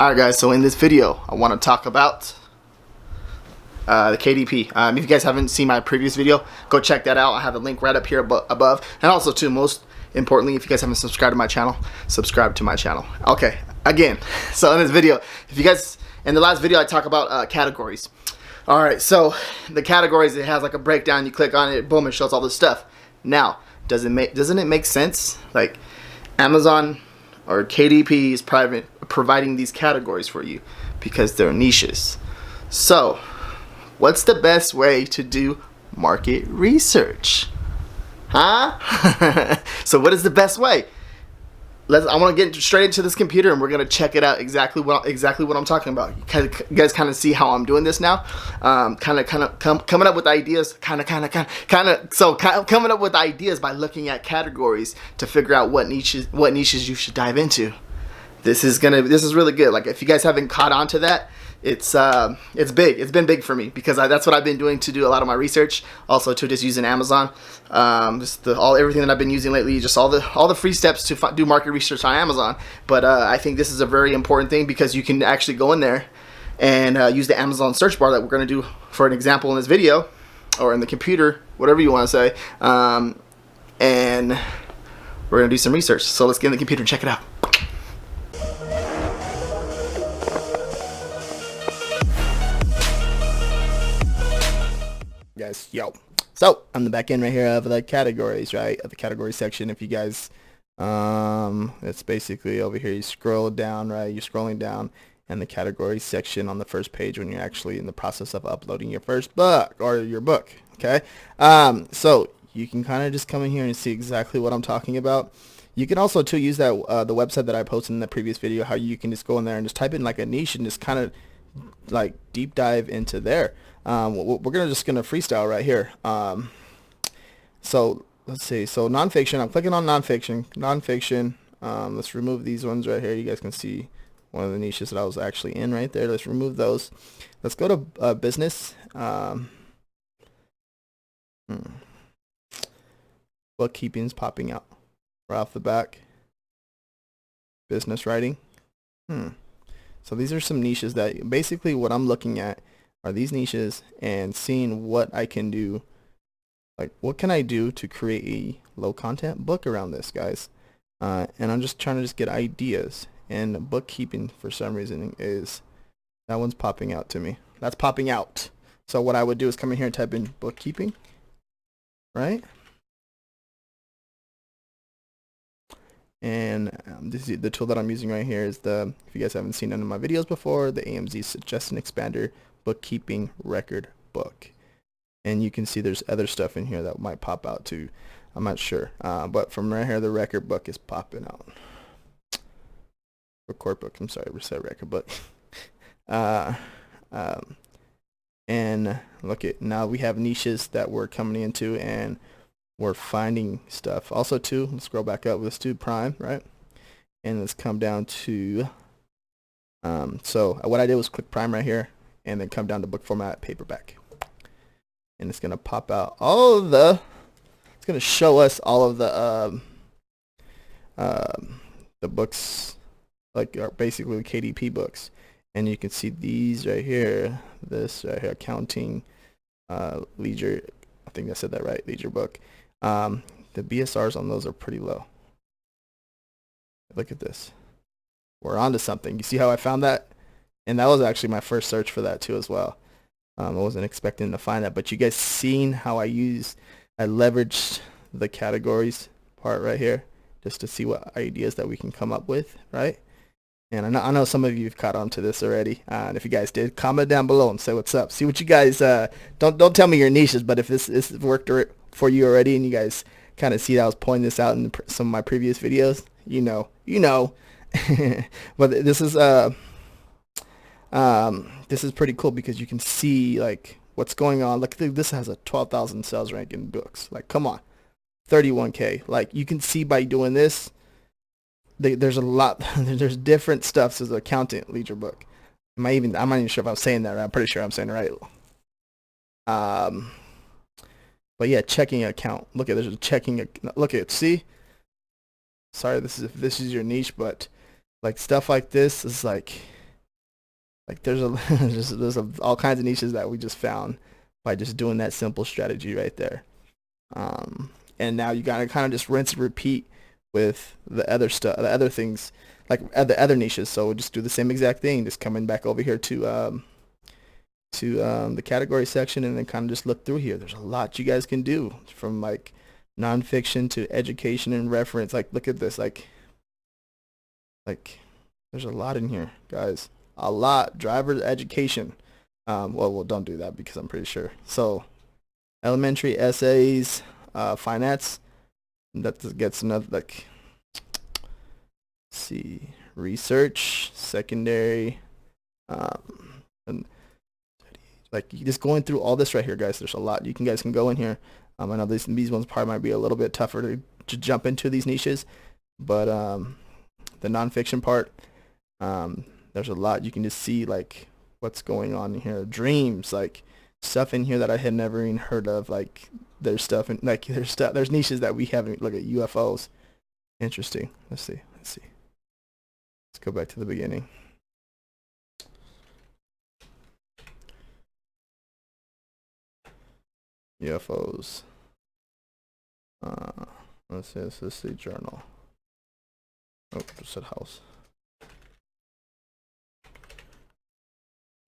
Alright guys, so in this video I want to talk about the KDP. If you guys haven't seen my previous video, go check that out. I have the link right up here above. And also too, most importantly, if you guys haven't subscribed to my channel, subscribe to my channel. Okay, again, so in this video, if you guys, in the last video I talk about categories. Alright, so the categories, it has like a breakdown, you click on it, boom, it shows all this stuff. Now, doesn't it make sense? Like Amazon or KDP is providing these categories for you because they're niches. So what's the best way to do market research? Huh? So what is the best way? I want to get straight into this computer and we're gonna check it out exactly what I'm talking about. You guys kind of see how I'm doing this now. Coming up with ideas. Coming up with ideas by looking at categories to figure out what niches you should dive into. This is really good. Like if you guys haven't caught on to that, it's big. It's been big for me because that's what I've been doing to do a lot of my research. Also to just using Amazon, everything that I've been using lately, just all the free steps to do market research on Amazon. But I think this is a very important thing because you can actually go in there and use the Amazon search bar that we're going to do for an example in this video, or in the computer, whatever you want to say, and we're going to do some research. So let's get in the computer and check it out. Guys, yo, so on the back end right here of the categories, right, of the category section, if you guys it's basically over here, you scroll down, right, you're scrolling down, and the category section on the first page when you're actually in the process of uploading your first book or your book. Okay, so you can kind of just come in here and see exactly what I'm talking about. You can also too use that the website that I posted in the previous video, how you can just go in there and just type in like a niche and just kind of like deep dive into there. We're just gonna freestyle right here. So let's see. So nonfiction. I'm clicking on nonfiction. Let's remove these ones right here. You guys can see one of the niches that I was actually in right there. Let's remove those. Let's go to business. Bookkeeping's popping out right off the back. Business writing. So these are some niches that basically what I'm looking at are these niches and seeing what I can do. Like what can I do to create a low content book around this, guys? And I'm just trying to get ideas. And bookkeeping for some reason that one's popping out to me. That's popping out. So what I would do is come in here and type in bookkeeping, right? And this is the tool that I'm using right here is if you guys haven't seen none of my videos before, the AMZ Suggestion Expander Bookkeeping Record Book. And you can see there's other stuff in here that might pop out too. I'm not sure. But from right here, the record book is popping out. Record book, I'm sorry, we said record book. And look at, now we have niches that we're coming into and we're finding stuff. Also too, let's scroll back up. Let's do Prime, right? And let's come down to, so what I did was click Prime right here and then come down to book format paperback. And it's going to pop out all of it's going to show us all of the books, like basically the KDP books. And you can see these right here, this right here, accounting, leisure, I think I said that right, leisure book. The BSRs on those are pretty low. Look at this. We're onto something. You see how I found that? And that was actually my first search for that too as well. I wasn't expecting to find that, but you guys seen how I leveraged the categories part right here just to see what ideas that we can come up with, right? And I know some of you have caught on to this already. And if you guys did, comment down below and say what's up. See what you guys, don't tell me your niches, but if this worked for you already and you guys kind of see that I was pointing this out in some of my previous videos, you know. But this is pretty cool because you can see like what's going on. Look, this has a 12,000 sales rank in books. Like, come on, 31K. Like you can see by doing this, there's a lot. There's different stuff. So the accountant leisure book. I'm not even sure if I'm saying that right. I'm pretty sure I'm saying it right. But yeah, checking account. Look at, there's a checking. Look at, see. Sorry, if this is your niche, but like stuff like this is like Like there's a all kinds of niches that we just found by just doing that simple strategy right there. And now you gotta kind of just rinse and repeat with the other stuff, the other things, like the other niches. So we'll just do the same exact thing, just coming back over here to the category section, and then kind of just look through here. There's a lot you guys can do, from like nonfiction to education and reference. Like look at this, like there's a lot in here, guys. A lot. Driver's education. Well, don't do that because I'm pretty sure. So elementary essays, finance. That gets another, like, see, research, secondary, and like you just going through all this right here, guys. There's a lot you guys can go in here. I know these ones probably might be a little bit tougher to jump into these niches, but the nonfiction part, there's a lot you can just see, like what's going on in here. Dreams, like stuff in here that I had never even heard of. Like there's stuff in, like there's niches that we haven't. Look at UFOs. Interesting. Let's see. Let's go back to the beginning. UFOs. Let's see. This is the journal. Oh, just said house.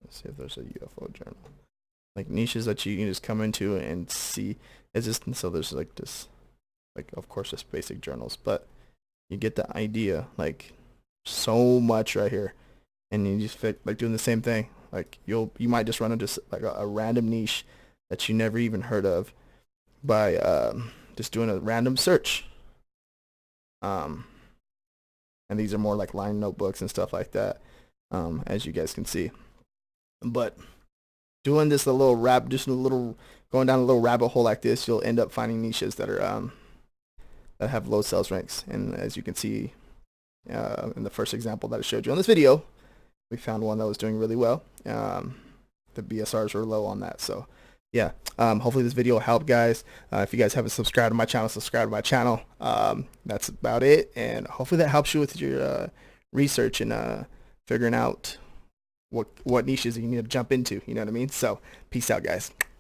Let's see if there's a UFO journal. Like niches that you can just come into and see. It's just, so there's like this, like of course just basic journals, but you get the idea. Like so much right here, and you just fit, like doing the same thing. Like you might just run into like a random niche that you never even heard of by just doing a random search. And these are more like lined notebooks and stuff like that, as you guys can see. But doing this going down a little rabbit hole like this, you'll end up finding niches that are that have low sales ranks. And as you can see in the first example that I showed you on this video, we found one that was doing really well. The BSRs were low on that. So yeah, hopefully this video will help, guys. If you guys haven't subscribed to my channel, subscribe to my channel. That's about it, and hopefully that helps you with your research and figuring out what niches you need to jump into. You know what I mean? So peace out, guys.